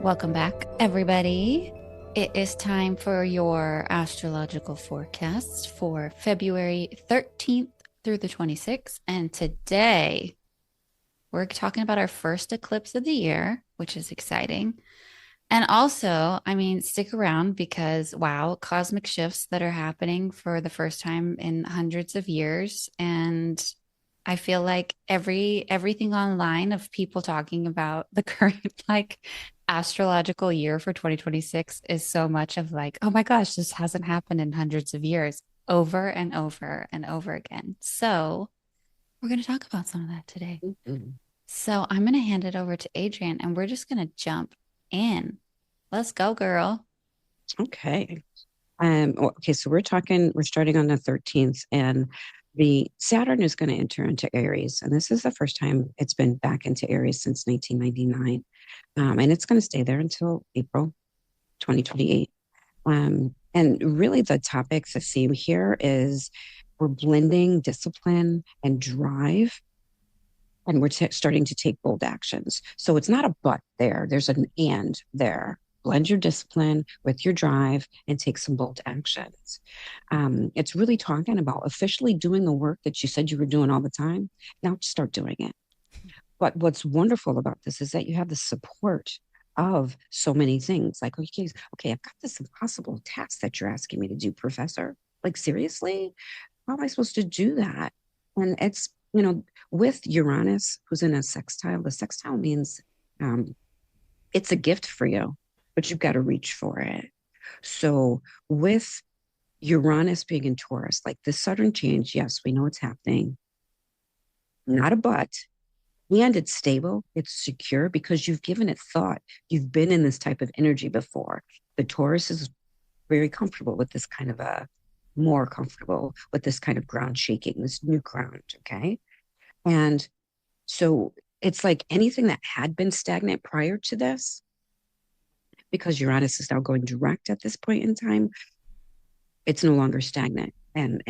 Welcome back, everybody. It is time for your astrological forecast for February 13th through the 26th. And today we're talking about our first eclipse of the year, which is exciting. And also, stick around because wow, cosmic shifts that are happening for the first time in hundreds of years. And I feel like everything online of people talking about the current astrological year for 2026 is so much of like, oh my gosh, this hasn't happened in hundreds of years over and over and over again. So we're going to talk about some of that today. Mhm. So I'm going to hand it over to Adrian and we're just going to jump in. Let's go, girl. Okay. Okay, so we're starting on the 13th, and the Saturn is going to enter into Aries. And this is the first time it's been back into Aries since 1999. And it's going to stay there until April 2028. And really, the theme here is we're blending discipline and drive, and we're starting to take bold actions. So it's not a but there, there's an and there. Blend your discipline with your drive and take some bold actions. It's really talking about officially doing the work that you said you were doing all the time. Now start doing it. But what's wonderful about this is that you have the support of so many things. Like, okay, I've got this impossible task that you're asking me to do, Professor. Like, seriously? How am I supposed to do that? And with Uranus, who's in a sextile, the sextile means um, it's a gift for you, but you've got to reach for it. So with Uranus being in Taurus, like this sudden change, yes, we know it's happening, not a but. And it's stable, it's secure because you've given it thought. You've been in this type of energy before. The Taurus is very comfortable with this kind of a more comfortable with this kind of ground shaking, this new ground. Okay. And so it's like anything that had been stagnant prior to this, because Uranus is now going direct at this point in time, it's no longer stagnant. And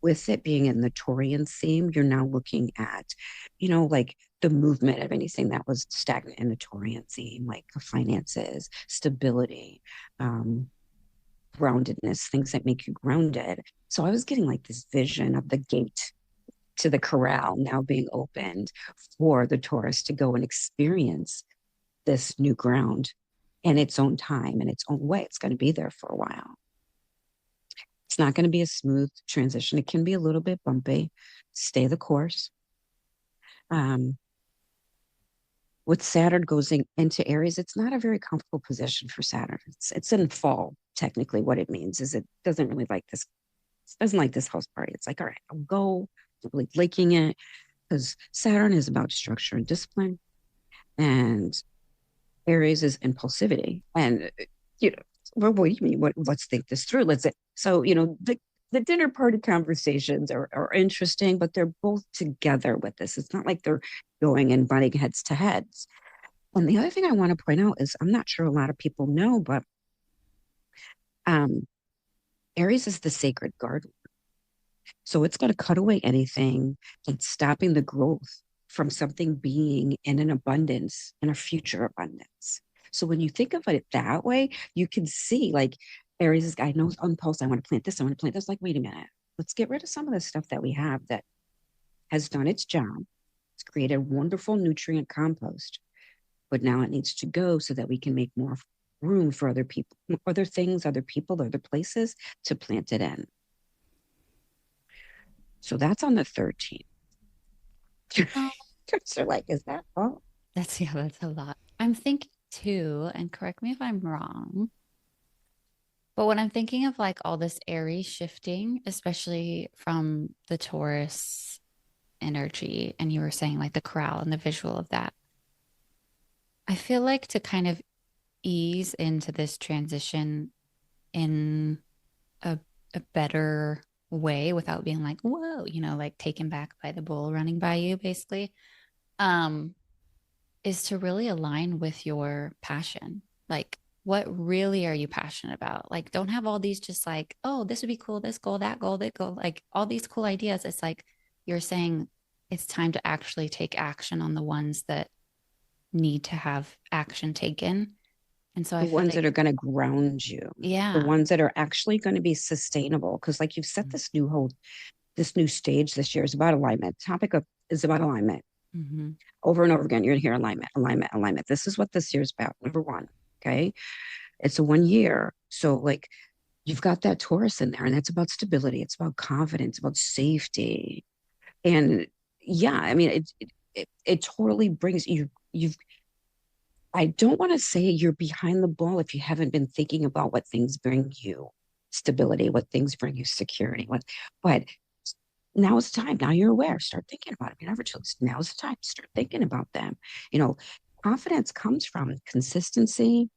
with it being in the Taurian theme, you're now looking at, like the movement of anything that was stagnant in the Taurian theme, like finances, stability, um, groundedness, things that make you grounded. So I was getting like this vision of the gate to the corral now being opened for the Taurus to go and experience this new ground in its own time, in its own way. It's going to be there for a while. It's not going to be a smooth transition. It can be a little bit bumpy. Stay the course. Um, with Saturn into Aries, it's not a very comfortable position for Saturn. It's in fall. Technically, what it means is it doesn't really like this. Doesn't like this house party. It's like, all right, I'll go. I'm really liking it because Saturn is about structure and discipline, and Aries is impulsivity. And you know, well, what do you mean? Let's think this through. The dinner party conversations are interesting, but they're both together with this. It's not like they're going and butting heads to heads. And the other thing I want to point out is I'm not sure a lot of people know, but um, Aries is the sacred garden. So it's going to cut away anything that's stopping the growth from something being in an abundance, in a future abundance. So when you think of it that way, you can see like Aries is guy knows on post, I want to plant this, I want to plant this. Like, wait a minute, let's get rid of some of the stuff that we have that has done its job. It's created wonderful nutrient compost, but now it needs to go so that we can make more room for other people, other things, other people, other places to plant it in. So that's on the 13th. Oh, So like, is that all? that's a lot. I'm thinking too, and correct me if I'm wrong, but when I'm thinking of like all this Aries shifting, especially from the Taurus energy, and you were saying like the corral and the visual of that, I feel like to kind of ease into this transition in a, a better way without being like, whoa, like taken back by the bull running by you, basically, um, is to really align with your passion. Like, what really are you passionate about? Like, don't have all these just like, oh, this would be cool, this goal, that goal, like all these cool ideas. It's like you're saying it's time to actually take action on the ones that need to have action taken And so I The feel ones like, that are going to ground you, the yeah. ones that are actually going to be sustainable. Because, like you've set this new stage this year is about alignment. Topic of is about alignment. Mm-hmm. Over and over again, you're going to hear alignment, alignment, alignment. This is what this year is about. Number one, okay, it's a 1 year, so like you've got that Taurus in there, and that's about stability. It's about confidence, about safety, and yeah, I mean, it totally brings you. You've I don't want to say you're behind the ball if you haven't been thinking about what things bring you stability, what things bring you security, but now is the time. Now you're aware. Start thinking about it. You're never too late. Now is the time. Start thinking about them. You know, confidence comes from consistency,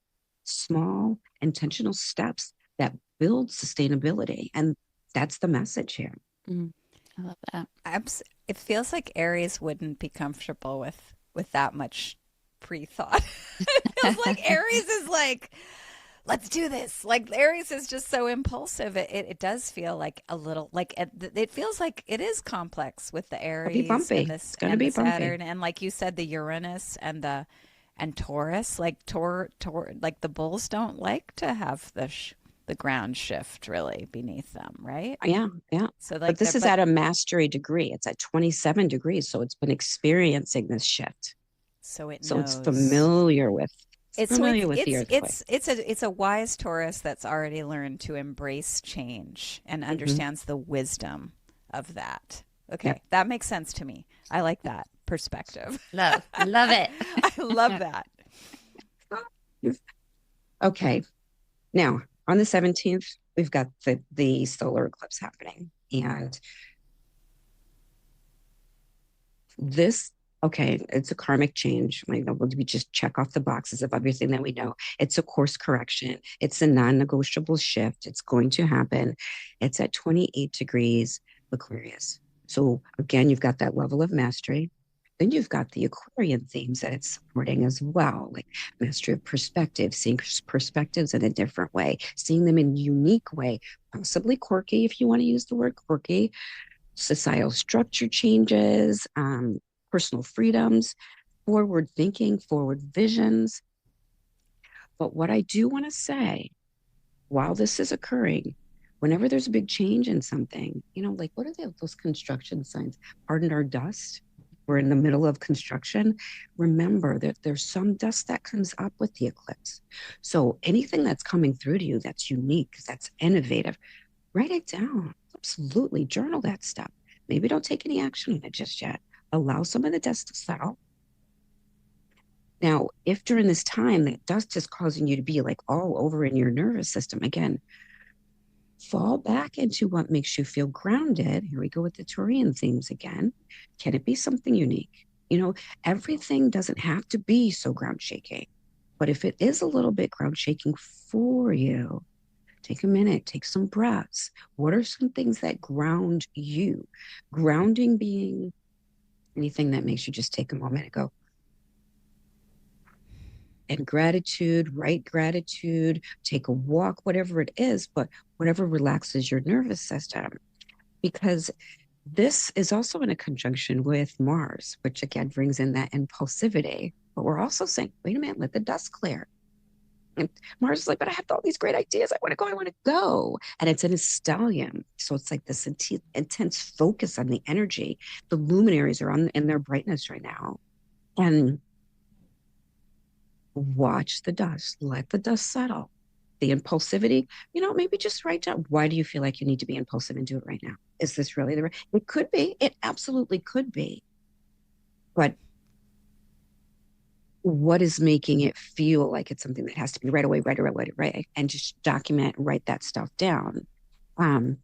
small, intentional steps that build sustainability. And that's the message here. Mm-hmm. I love that. It feels like Aries wouldn't be comfortable with that much pre-thought. It feels like Aries is like, let's do this. Like Aries is just so impulsive. It does feel like a little like it feels like it is complex with the It'll be Aries and bumpy. this It's going to and the be bumpy. Saturn and like you said the Uranus and Taurus. Like like the bulls don't like to have the ground shift really beneath them, right? Yeah, yeah. So But like this that, is but at a mastery degree. It's at 27 degrees. So it's been experiencing this shift. so it So it's knows. familiar with the earthquake. It's a wise Taurus that's already learned to embrace change and Mm-hmm. understands the wisdom of that. Yep. Okay, that makes sense to me. I like that perspective. Love it. I love that. Okay. Now, on the 17th, we've got the solar eclipse happening. And this, okay, it's a karmic change. Like, we just check off the boxes of everything that we know. It's a course correction, it's a non negotiable shift. It's going to happen. It's at 28 degrees Aquarius. So, again, you've got that level of mastery. Then you've got the Aquarian themes that it's supporting as well, like mastery of perspective, seeing perspectives in a different way, seeing them in a unique way, possibly quirky, if you want to use the word quirky, societal structure changes, personal freedoms, forward thinking, forward visions. But what I do want to say, while this is occurring, whenever there's a big change in something, like what are those construction signs? Pardon our dust. We're in the middle of construction. Remember that there's some dust that comes up with the eclipse. So anything that's coming through to you that's unique, that's innovative, write it down. Absolutely. Journal that stuff. Maybe don't take any action on it just yet. Allow some of the dust to settle. Now, if during this time that dust is causing you to be like all over in your nervous system, again, fall back into what makes you feel grounded. Here we go with the Taurian themes again. Can it be something unique? Everything doesn't have to be so ground shaking. But if it is a little bit ground shaking for you, take a minute, take some breaths. What are some things that ground you? Grounding being anything that makes you just take a moment and go, and gratitude, write gratitude, take a walk, whatever it is, but whatever relaxes your nervous system. Because this is also in a conjunction with Mars, which again brings in that impulsivity. But we're also saying, wait a minute, let the dust clear. And Mars is like, but I have all these great ideas. I want to go. I want to go. And it's in a stallion. So it's like this intense focus on the energy. The luminaries are in their brightness right now. And watch the dust, let the dust settle. The impulsivity, maybe just write down, why do you feel like you need to be impulsive and do it right now? Is this really the right? It could be. It absolutely could be. But what is making it feel like it's something that has to be right away, right away, right away, and just document, write that stuff down. Um,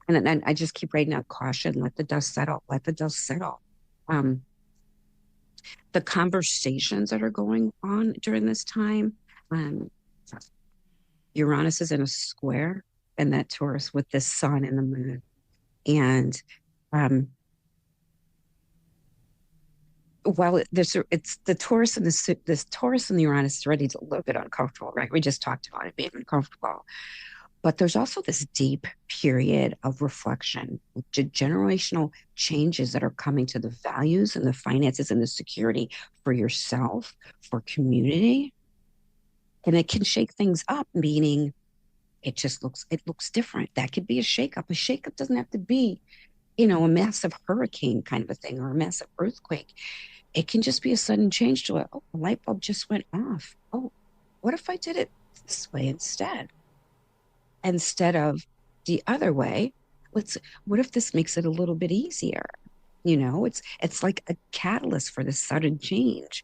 and then I just keep writing out caution, let the dust settle, let the dust settle. Um, the conversations that are going on during this time, um, Uranus is in a square and that Taurus with the sun and the moon. And um, while it's the Taurus and this Taurus and the Uranus is already a little bit uncomfortable, right? We just talked about it being uncomfortable. But there's also this deep period of reflection, generational changes that are coming to the values and the finances and the security for yourself, for community. And it can shake things up, meaning it looks different. That could be a shakeup. A shakeup doesn't have to be, a massive hurricane kind of a thing or a massive earthquake. It can just be a sudden change to it. Oh, the light bulb just went off. Oh, what if I did it this way instead of the other way? Let's What if this makes it a little bit easier? It's like a catalyst for this sudden change.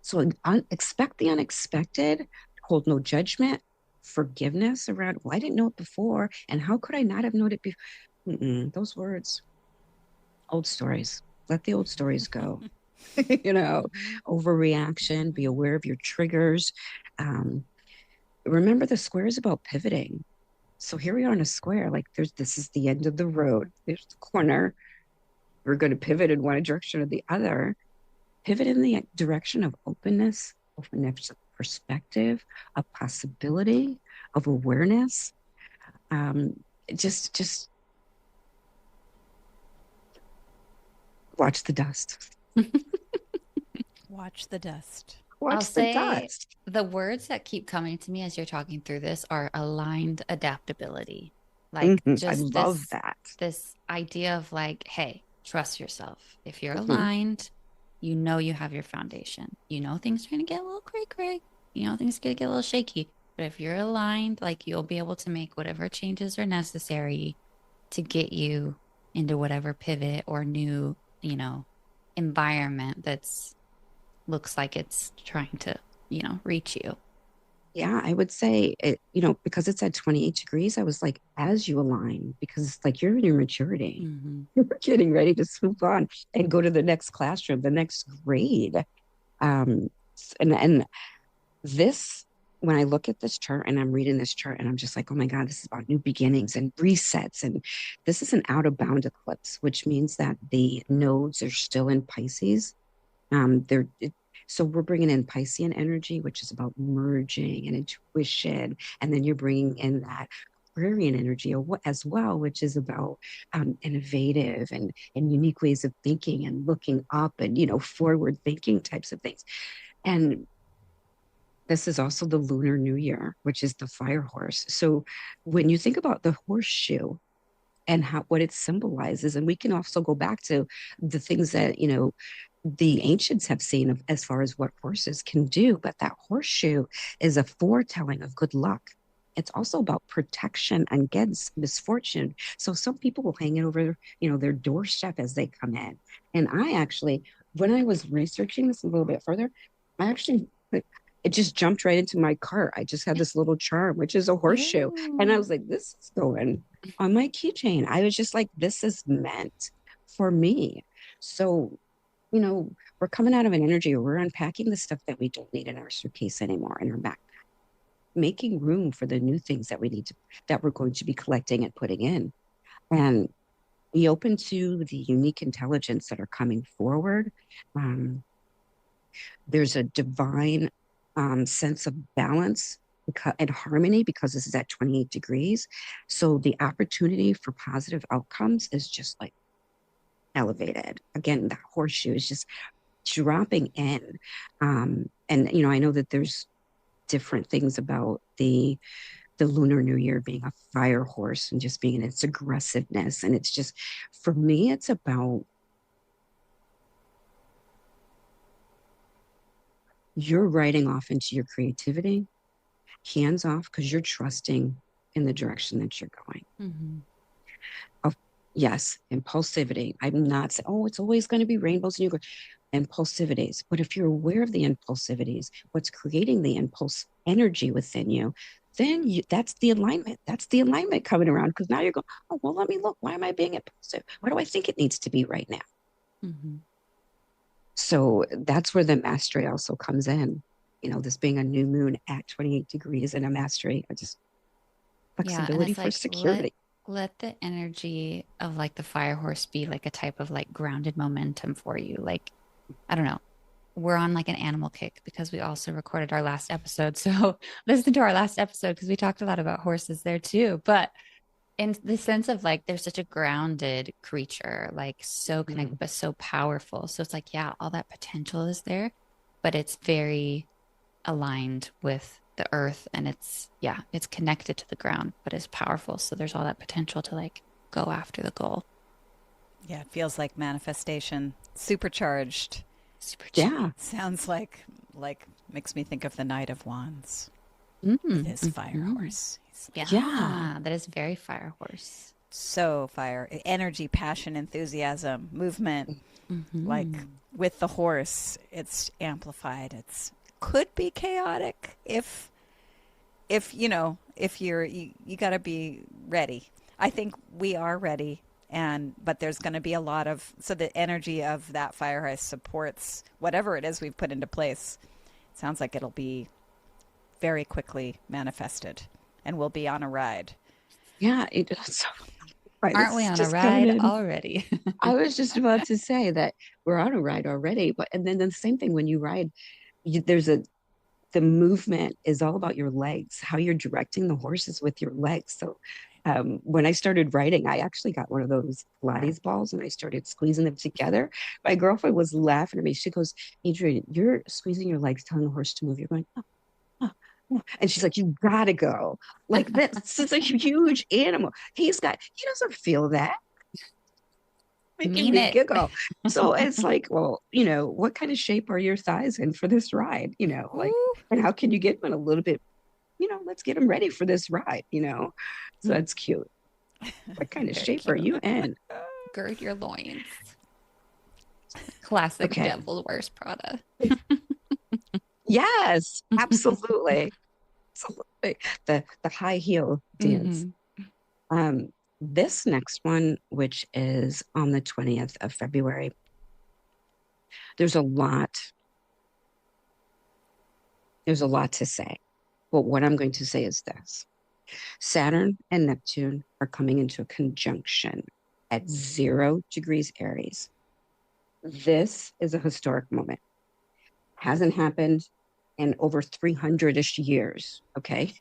So expect the unexpected, hold no judgment, forgiveness around, well, I didn't know it before. And how could I not have known it before? Those words, old stories. Let the old stories go. Mm-hmm. Overreaction, be Mm-hmm. aware of your triggers. Um, Remember the square is about pivoting. So here we are in a square, like this is the end of the road. There's the corner. We're going to pivot in one direction or the other. Pivot in the direction of openness of perspective, of possibility, of awareness. Um, just watch the dust. Watch the dust. I'll Watch the say dust. the words that keep coming to me as you're talking through this are aligned adaptability. Like I just love this that. this idea of like, hey, trust yourself. If you're Mhm. aligned, you know you have your foundation. You know things are gonna get a little cray. You know things are gonna get a little shaky. But if you're aligned, like you'll be able to make whatever changes are necessary to get you into whatever pivot or new, environment that's looks like it's trying to, reach you. Yeah, I would say because it's at 28 degrees, I was like, as you align, because like you're in your maturity, Mm-hmm. you're getting ready to move on and go to the next classroom, the next grade. Um, and this, when I look at this chart and I'm reading this chart and I'm just like, oh my God, this is about new beginnings and resets. And this is an out of bound eclipse, which means that the nodes are still in Pisces. They're So we're bringing in Piscean energy, which is about merging and intuition, and then you're bringing in that Aquarian energy as well, which is about innovative and unique ways of thinking and looking up and forward thinking types of things. And this is also the Lunar New Year, which is the fire horse. So when you think about the horseshoe and what it symbolizes, and we can also go back to the things that the ancients have seen as far as what horses can do, but that horseshoe is a foretelling of good luck. It's also about protection against misfortune. So some people will hang it over, their doorstep as they come in. And I actually, when I was researching this a little bit further, I actually it just jumped right into my cart. I just had this little charm, which is a horseshoe. And I Ooh. was like, this is going on my keychain. I was just like, this is meant for me. So we're coming out of an energy where we're unpacking the stuff that we don't need in our suitcase anymore in our backpack, making room for the new things that we're going to be collecting and putting in. And be open to the unique intelligence that are coming forward. Um, there's a divine sense of balance and harmony because this is at 28 degrees. So the opportunity for positive outcomes is just like elevated. Again, the horseshoe is just dropping in. And I know that there's different things about the Lunar New Year being a fire horse and just being in its aggressiveness. And it's just, for me, it's about you're riding off into your creativity, hands off, because you're trusting in the direction that you're going. Mm-hmm. Of Yes, impulsivity. I'm not saying, oh, it's always going to be rainbows and impulsivities. But if you're aware of the impulsivities, what's creating the impulse energy within you, then that's the alignment. That's the alignment coming around because now you're going, oh, well, let me look. Why am I being impulsive? What do I think it needs to be right now? Mm-hmm. So that's where the mastery also comes in. This being a new moon at 28 degrees and a mastery, just Yeah, and flexibility it's for like let security. let the energy of like the fire horse be like a type of like grounded momentum for you. Like, I don't know. We're on like an animal kick because we also recorded our last episode. So listen to our last episode because we talked a lot about horses there too. But in the sense of like they're such a grounded creature, like so connected Mhm. but so powerful. So it's like, yeah, all that potential is there, but it's very aligned with the earth, and it's connected to the ground, but it's powerful. So there's all that potential to like go after the goal. Yeah, it feels like manifestation, supercharged. Supercharged. Yeah. Sounds like makes me think of the Knight of Wands with Mm, his fire mhm. horse. He's Yeah. Yeah, that is very fire horse. so fire, energy, passion, enthusiasm, movement. Like Hmm. with the horse, it's amplified. It's could be chaotic if you know if you got to be ready. I think we are ready, and but there's going to be a lot of so the energy of that fire ice supports whatever it is we've put into place. It sounds like it'll be very quickly manifested, and we'll be on a ride. Yeah. So, right. Aren't This we is on a just coming ride in. already? I was just about to say that we're on a ride already, but and then the same thing when you ride, there's the movement is all about your legs, how you're directing the horses with your legs. So when I started riding, I actually got one of those Pilates balls and I started squeezing them together. My girlfriend was laughing at me. She goes, Adrian, you're squeezing your legs, telling the horse to move. You're going, oh, oh, oh. And she's like, you gotta go. Like this is a huge animal. He doesn't feel that, making Mean me it. giggle. So it's like, well, what kind of shape are your thighs in for this ride? Like, Ooh, and how can you get them in a little bit, let's get them ready for this ride. So that's cute. What kind of very shape are cute. you in? Gird your loins. Classic Okay. Devil Wears Prada. Yes, absolutely. Absolutely. The high heel dance. Hmm. Um, this next one, which is on the 20th of February, there's a lot, there's a lot to say. But what I'm going to say is this. Saturn and Neptune are coming into a conjunction at 0 degrees Aries. This is a historic moment. Hasn't happened in over 300-ish years. Okay.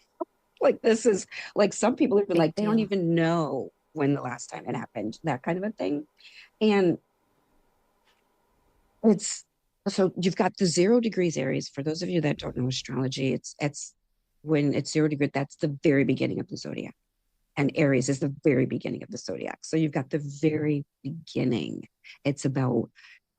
Like this is like some people have been Big like, they don't deal. even know when the last time it happened, that kind of a thing. And it's so you've got the 0 degrees Aries. For those of you that don't know astrology, it's when it's 0 degree, that's the very beginning of the zodiac. And Aries is the very beginning of the zodiac. So you've got the very beginning. It's about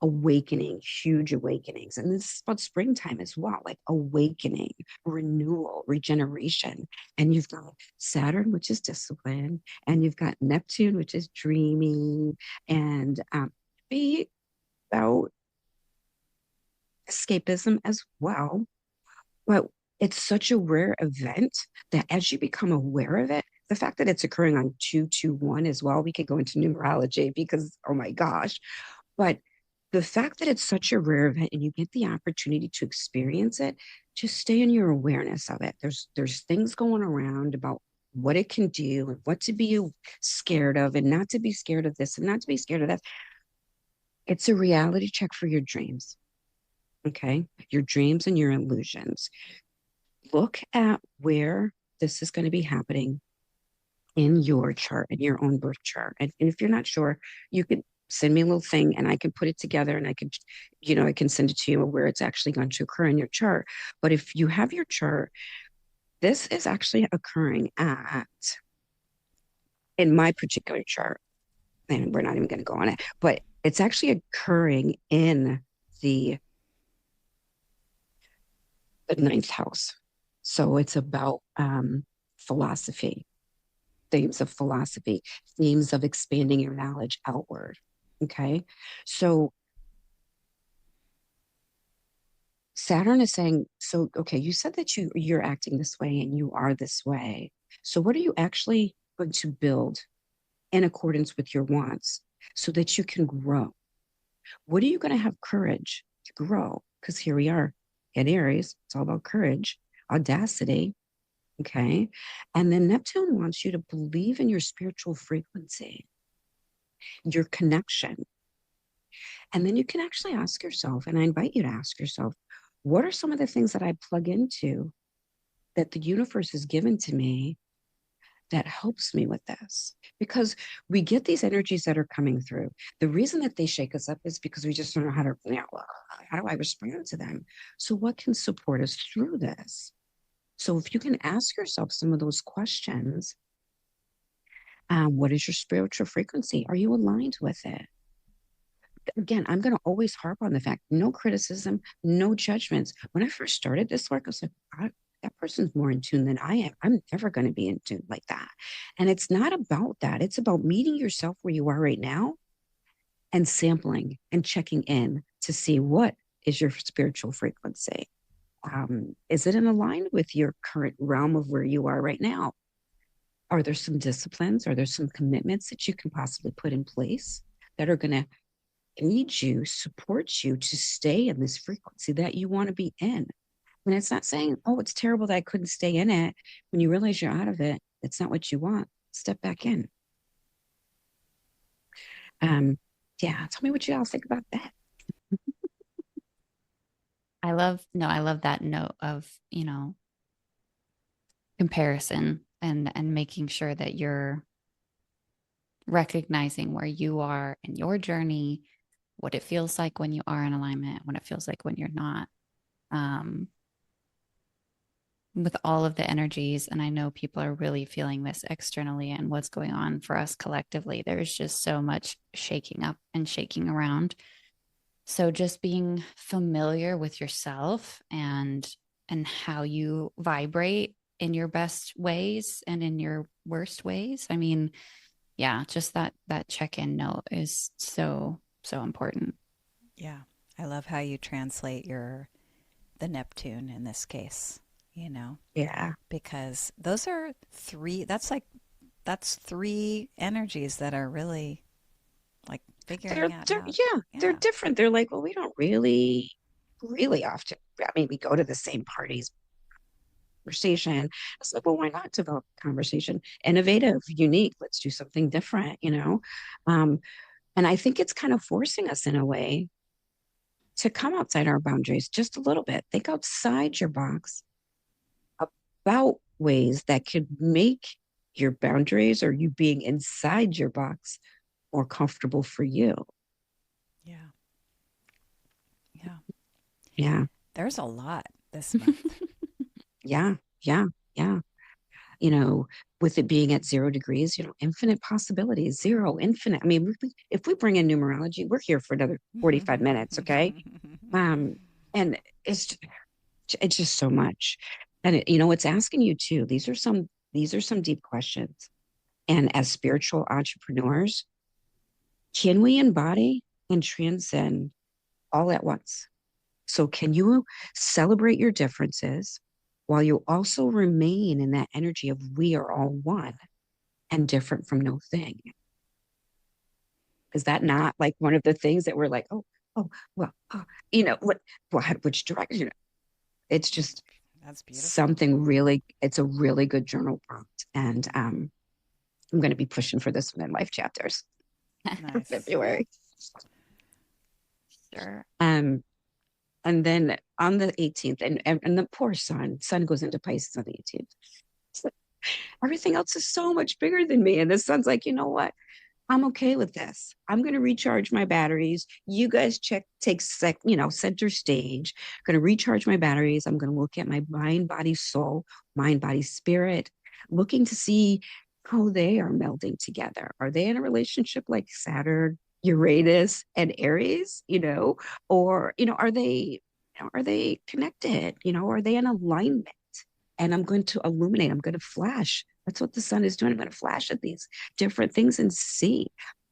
awakening, huge awakenings. And this is about springtime as well, like awakening, renewal, regeneration. And you've got Saturn, which is discipline, and you've got Neptune, which is dreaming, and be about escapism as well. But it's such a rare event that as you become aware of it, the fact that it's occurring on 221 as well, we could go into numerology because, oh my gosh. But the fact that it's such a rare event and you get the opportunity to experience it, just stay in your awareness of it. There's things going around about what it can do and what to be scared of and not to be scared of this and not to be scared of that. It's a reality check for your dreams. Okay. Your dreams and your illusions. Look at where this is going to be happening in your chart, in your own birth chart. And if you're not sure, you can send me a little thing and I can put it together and I can send it to you where it's actually going to occur in your chart. But if you have your chart, this is actually occurring in my particular chart, and we're not even going to go on it, but it's actually occurring in the the ninth house. So it's about philosophy, themes of philosophy, themes of expanding your knowledge outward. Okay. So Saturn is saying, so okay, you said that you're acting this way and you are this way. So what are you actually going to build in accordance with your wants so that you can grow? What are you going to have courage to grow? Because here we are in Aries, it's all about courage, audacity. Okay. And then Neptune wants you to believe in your spiritual frequency, your connection. And then you can actually ask yourself, and I invite you to ask yourself, what are some of the things that I plug into that the universe has given to me that helps me with this? Because we get these energies that are coming through. The reason that they shake us up is because we just don't know how to, how do I respond to them? So what can support us through this? So if you can ask yourself some of those questions, what is your spiritual frequency? Are you aligned with it? Again, I'm going to always harp on the fact, no criticism, no judgments. When I first started this work, I was like, that person's more in tune than I am. I'm never going to be in tune like that. And it's not about that. It's about meeting yourself where you are right now and sampling and checking in to see what is your spiritual frequency. Is it in aligned with your current realm of where you are right now? Are there some disciplines? Are there some commitments that you can possibly put in place that are going to aid you, support you to stay in this frequency that you want to be in? And it's not saying, oh, it's terrible that I couldn't stay in it. When you realize you're out of it, it's not what you want. Step back in. Yeah, tell me what you all think about that. I love that note of, comparison and making sure that you're recognizing where you are in your journey, what it feels like when you are in alignment, what it feels like when you're not. Um, with all of the energies, and I know people are really feeling this externally and what's going on for us collectively. There's just so much shaking up and shaking around. So just being familiar with yourself and how you vibrate in your best ways and in your worst ways. I mean, yeah, just that check-in note is so important. Yeah. I love how you translate the Neptune in this case, you know, Yeah. because that's three energies that are really like figuring out how. They're Yeah. different. They're like, well, we don't really often. I mean, we go to the same parties, conversation. It's like, well, why not develop a conversation? Innovative, unique. Let's do something different. Um, and I think it's kind of forcing us in a way to come outside our boundaries just a little bit. Think outside your box about ways that could make your boundaries or you being inside your box more comfortable for you. Yeah. Yeah. Yeah. There's a lot this month. Yeah. Yeah. Yeah. With it being at 0 degrees, infinite possibilities, zero, infinite. I mean, if we bring in numerology, we're here for another 45 minutes. Okay. And it's just so much. And it's asking you too. These are some deep questions. And as spiritual entrepreneurs, can we embody and transcend all at once? So can you celebrate your differences while you also remain in that energy of we are all one and different from no thing? Is that not like one of the things that we're like, oh, well, which direction? It's just That's beautiful. it's a really good journal prompt. And I'm going to be pushing for this one in Life Chapters for Nice. February. Sure. And then on the 18th, and the poor sun goes into Pisces on the 18th. So everything else is so much bigger than me. And the sun's like, you know what? I'm okay with this. I'm going to recharge my batteries. You guys take center stage. I'm going to recharge my batteries. I'm going to look at my mind, body, soul, mind, body, spirit, looking to see how they are melding together. Are they in a relationship like Saturn, Uranus, and Aries? Or are they connected? Are they in alignment? And I'm going to illuminate. I'm going to flash. That's what the sun is doing. I'm going to flash at these different things and see,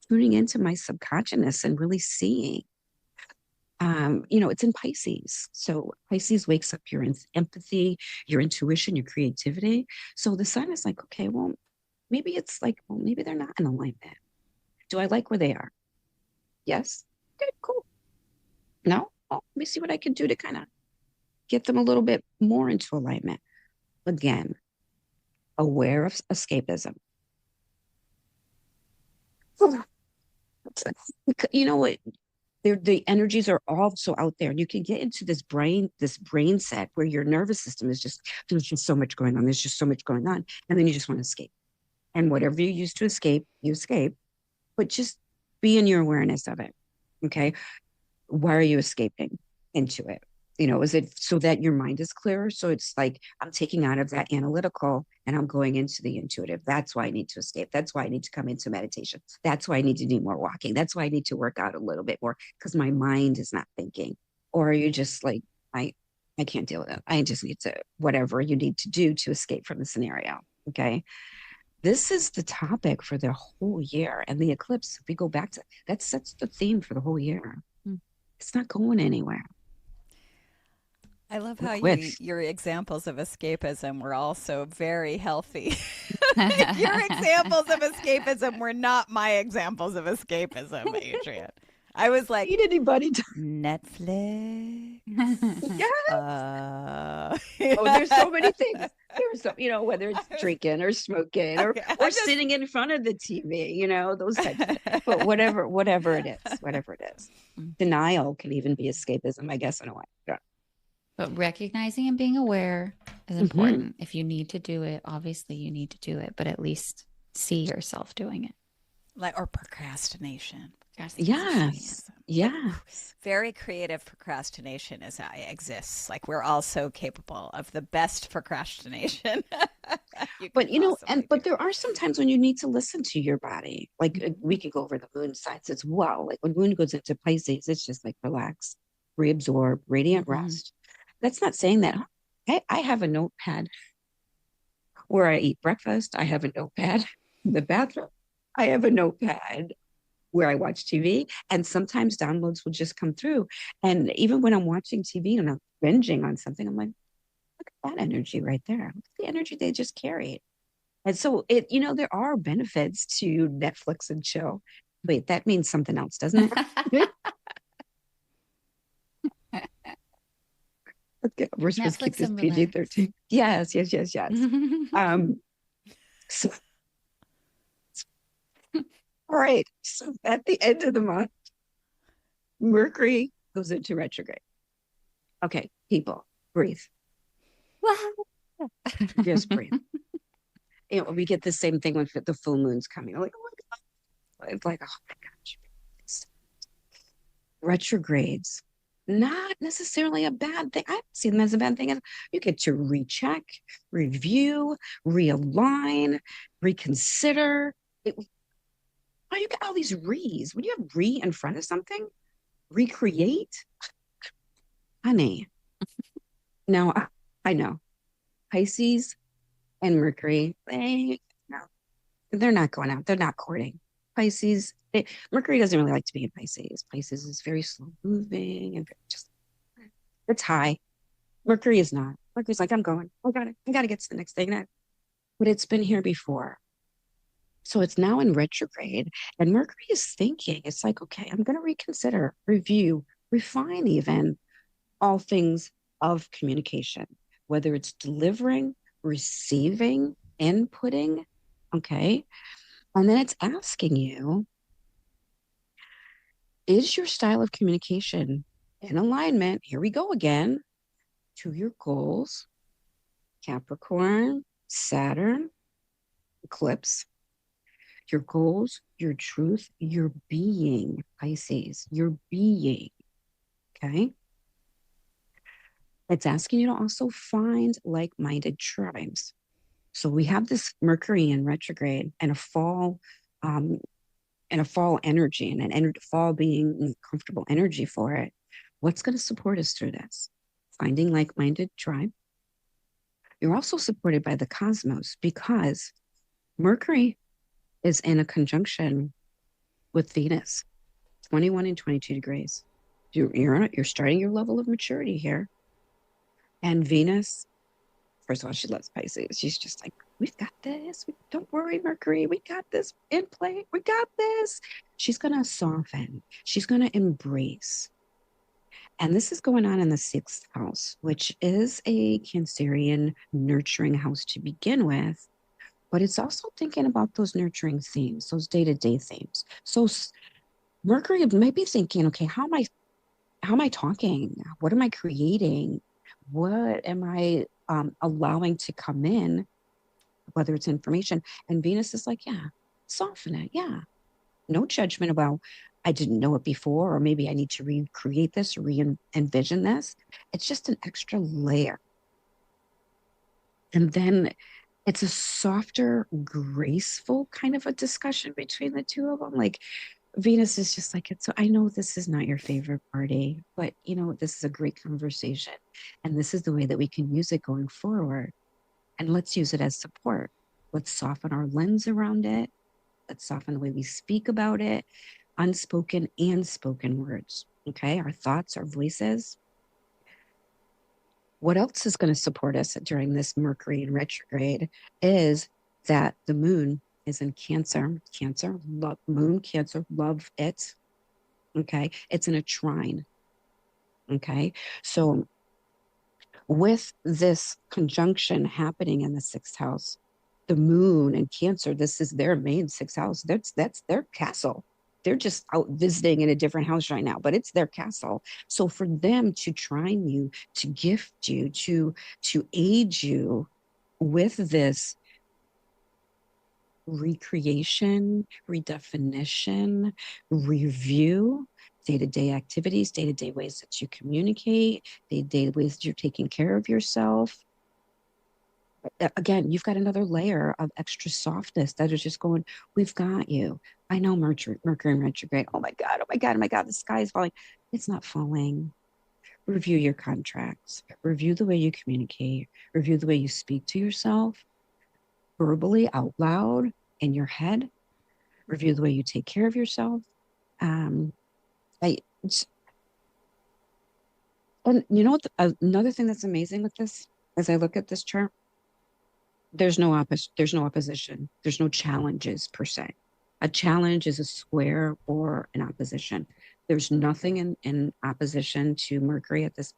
tuning into my subconsciousness and really seeing. It's in Pisces. So Pisces wakes up your empathy, your intuition, your creativity. So the sun is like, okay, well, maybe it's like, well, maybe they're not in alignment. Do I like where they are? Yes. Okay, cool. No? Well, let me see what I can do to kind of get them a little bit more into alignment. Again, aware of escapism. You know what? The energies are also out there. And you can get into this brain set where your nervous system there's just so much going on. There's just so much going on. And then you just want to escape. And whatever you use to escape, you escape. But just be in your awareness of it. Okay. Why are you escaping into it? Is it so that your mind is clearer? So it's like I'm taking out of that analytical and I'm going into the intuitive. That's why I need to escape. That's why I need to come into meditation. That's why I need to do more walking. That's why I need to work out a little bit more because my mind is not thinking. Or are you just like, I I can't deal with it. I just need to whatever you need to do to escape from the scenario. Okay. This is the topic for the whole year. And the eclipse, if we go back to that sets the theme for the whole year. It's not going anywhere. I love It how quits. your examples of escapism were also very healthy. Like, your examples of escapism were not my examples of escapism, Adrian. I was like, Need anybody to Netflix. yeah. Oh, there's so many things. There's so, whether it's drinking or smoking or Okay, or sitting in front of the TV, those types of things. But whatever it is. Denial can even be escapism, I guess, in a way. Yeah. But recognizing and being aware is Mhm. important. If you need to do it, obviously you need to do it, but at least see yourself doing it. or procrastination. Yes. Yeah. Very creative procrastination exists. Like, we're all so capable of the best procrastination. But but there are some times when you need to listen to your body. Like we could go over the moon signs as well. Like when moon goes into Pisces, it's just like relax, reabsorb, radiant rest. That's not saying that I have a notepad where I eat breakfast. I have a notepad in the bathroom. I have a notepad where I watch TV, and sometimes downloads will just come through. And even when I'm watching TV and I'm binging on something, I'm like, look at that energy right there. Look at the energy they just carried. And so there are benefits to Netflix and chill. Wait, that means something else, doesn't it? Okay, we're supposed to keep Netflix this and PG-13. Yes. So, all right. So at the end of the month, Mercury goes into retrograde. Okay, people, breathe. Just breathe. We get the same thing when the full moon's coming. I'm like, oh my God. It's like, oh my God. Retrogrades, not necessarily a bad thing. I don't see them as a bad thing. You get to recheck, review, realign, reconsider. You get all these re's. When you have re in front of something, recreate, honey. Now, I know Pisces and Mercury, they're not going out. They're not courting. Pisces, Mercury doesn't really like to be in Pisces. Pisces is very slow moving and it's high. Mercury is not. Mercury's like, I'm going. I got to get to the next thing. But it's been here before. So it's now in retrograde, and Mercury is thinking, it's like, okay, I'm going to reconsider, review, refine even all things of communication, whether it's delivering, receiving, inputting, okay? And then it's asking you, is your style of communication in alignment, here we go again, to your goals, Capricorn, Saturn, eclipse, your goals, your truth, your being, Pisces, your being, okay? It's asking you to also find like-minded tribes. So we have this Mercury in retrograde and a fall energy and fall being comfortable energy for it. What's going to support us through this? Finding like-minded tribe. You're also supported by the cosmos because Mercury is in a conjunction with Venus, 21 and 22 degrees. You're starting your level of maturity here. And Venus, first of all, she loves Pisces. She's just like, we've got this. Don't worry, Mercury. We got this in play. We got this. She's going to soften. She's going to embrace. And this is going on in the 6th house, which is a Cancerian nurturing house to begin with. But it's also thinking about those nurturing themes, those day-to-day themes. So Mercury might be thinking, okay, how am I talking? What am I creating? What am I allowing to come in, whether it's information? And Venus is like, yeah, soften it. Yeah. No judgment about I didn't know it before, or maybe I need to recreate this, envision this. It's just an extra layer. And then it's a softer, graceful kind of a discussion between the two of them. Like Venus is just like, it's, so I know this is not your favorite party, but you know, this is a great conversation. And this is the way that we can use it going forward. And let's use it as support. Let's soften our lens around it. Let's soften the way we speak about it, unspoken and spoken words. Okay. Our thoughts, our voices. What else is going to support us during this Mercury in retrograde is that the moon is in Cancer. Cancer, love, moon, Cancer, love it. Okay. It's in a trine. Okay. So with this conjunction happening in the sixth house, the moon and Cancer, this is their main sixth house. That's their castle. They're just out visiting in a different house right now, but it's their castle. So for them to trine you, to gift you, to aid you with this recreation, redefinition, review, day-to-day activities, day-to-day ways that you communicate, day-to-day ways that you're taking care of yourself. Again, you've got another layer of extra softness that is just going, we've got you. I know Mercury in retrograde. Oh my God, oh my God, oh my God, the sky is falling. It's not falling. Review your contracts, review the way you communicate, review the way you speak to yourself, verbally, out loud, in your head, review the way you take care of yourself. Um, I, and you know what, another thing that's amazing with this, as I look at this chart, there's no opposition. There's no challenges per se. A challenge is a square or an opposition. There's nothing in opposition to Mercury at this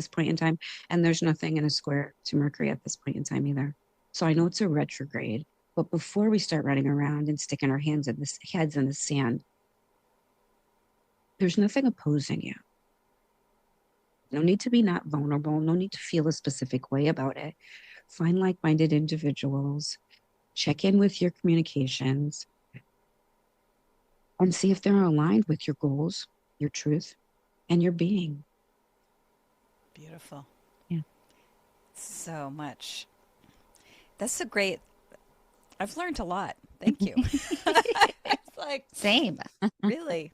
point in time, and there's nothing in a square to Mercury at this point in time either. So I know it's a retrograde, but before we start running around and sticking our heads in the sand, there's nothing opposing you. No need to be not vulnerable. No need to feel a specific way about it. Find like-minded individuals, check in with your communications, and see if they're aligned with your goals, your truth, and your being. Beautiful. Yeah. So much. That's a great, I've learned a lot. Thank you. It's like, Same. really.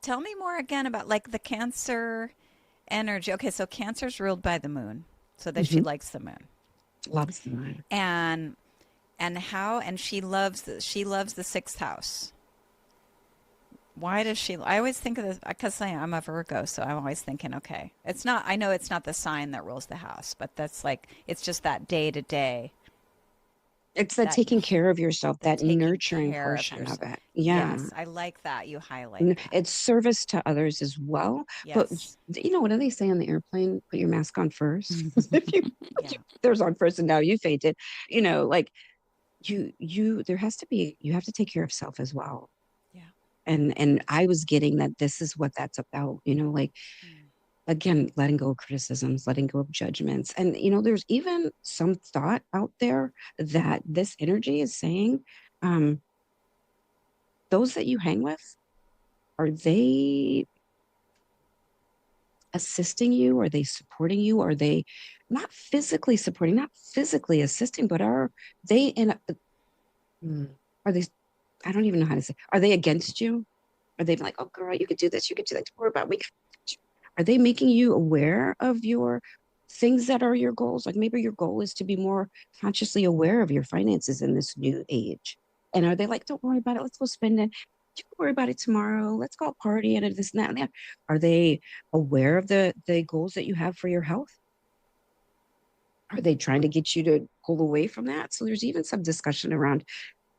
Tell me more again about like the Cancer energy. Okay, so Cancer's ruled by the moon, so that she likes the moon. Loves the moon. And she loves the sixth house. Why does she? I always think of this because I'm a Virgo, so I'm always thinking, okay, it's not. I know it's not the sign that rules the house, but that's like it's just that day to day. It's that taking care of yourself, that nurturing portion of it. Yeah. Yes, I like that. You highlight that. It's service to others as well. Yes. But you know, what do they say on the airplane? Put your mask on first. If you put theirs on first and now you fainted, you know, like there has to be, you have to take care of self as well. Yeah. And I was getting that this is what that's about, you know, like, again, letting go of criticisms, letting go of judgments. And, you know, there's even some thought out there that this energy is saying, those that you hang with, are they assisting you? Are they supporting you? Are they not physically supporting, not physically assisting, but are they are they, I don't even know how to say, are they against you? Are they like, oh girl, you could do this, you could do that, don't worry about me. Are they making you aware of your things that are your goals? Like maybe your goal is to be more consciously aware of your finances in this new age. And are they like, don't worry about it, let's go spend it. You can worry about it tomorrow. Let's go party and this and that and that. Are they aware of the goals that you have for your health? Are they trying to get you to pull away from that? So there's even some discussion around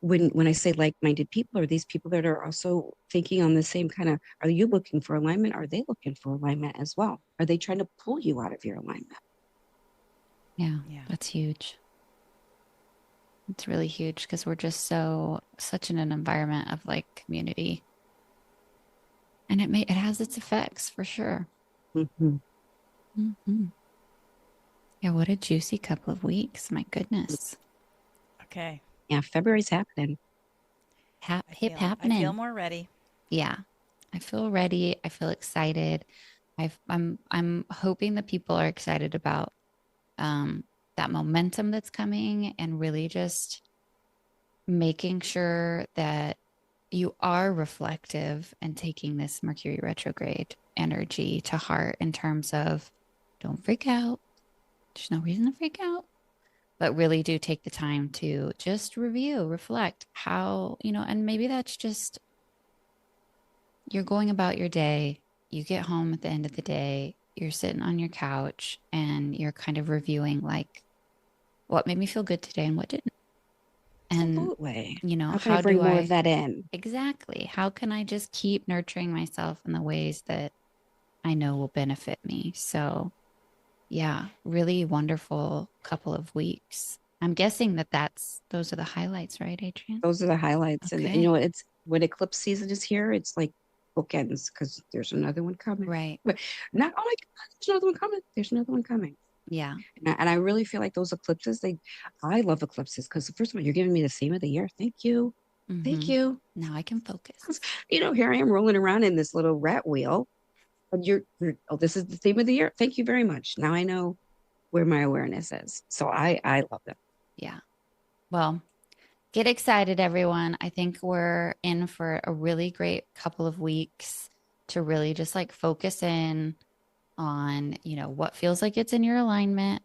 when I say like-minded people, are these people that are also thinking on the same kind of, are you looking for alignment? Are they looking for alignment as well? Are they trying to pull you out of your alignment? Yeah. That's huge. It's really huge because we're just such in an environment of like community. And it has its effects for sure. Yeah, what a juicy couple of weeks. My goodness. Okay. Yeah, February's happening. Happening. I feel more ready. Yeah. I feel ready. I feel excited. I'm hoping that people are excited about um, that momentum that's coming and really just making sure that you are reflective and taking this Mercury retrograde energy to heart in terms of don't freak out. There's no reason to freak out, but really do take the time to just review, reflect how, and maybe that's just you're going about your day. You get home at the end of the day, you're sitting on your couch and you're kind of reviewing like what made me feel good today and what didn't. And, Absolutely. How can I how bring do more of I that in? exactly, how can I just keep nurturing myself in the ways that I know will benefit me? So, yeah, really wonderful couple of weeks. I'm guessing that those are the highlights, right, Adrian? Those are the highlights. And Okay. it's when eclipse season is here, it's like bookends because there's another one coming. Right. But not, oh my God, there's another one coming. There's another one coming. Yeah. And I really feel like those eclipses, I love eclipses because first of all, you're giving me the theme of the year. Thank you. Thank Mm-hmm. you. Now I can focus. 'Cause, here I am rolling around in this little rat wheel. And oh, this is the theme of the year. Thank you very much. Now I know where my awareness is. So I love that. Yeah. Well, get excited, everyone. I think we're in for a really great couple of weeks to really just like focus in on, what feels like it's in your alignment.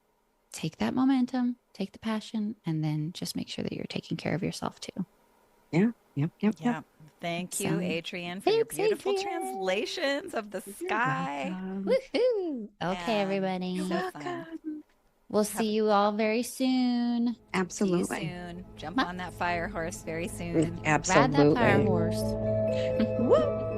Take that momentum, take the passion, and then just make sure that you're taking care of yourself too. Yeah. Yep. Yep. Yep. Yeah. Thank you, So, Adrian, for your thanks, beautiful Adrian. translations of the You're sky. welcome. Woohoo. Okay, And You're everybody. so fun. welcome. We'll Have see you all very soon. See you Absolutely. soon. Jump on that fire horse very soon. Ride that fire Absolutely. horse. Woo!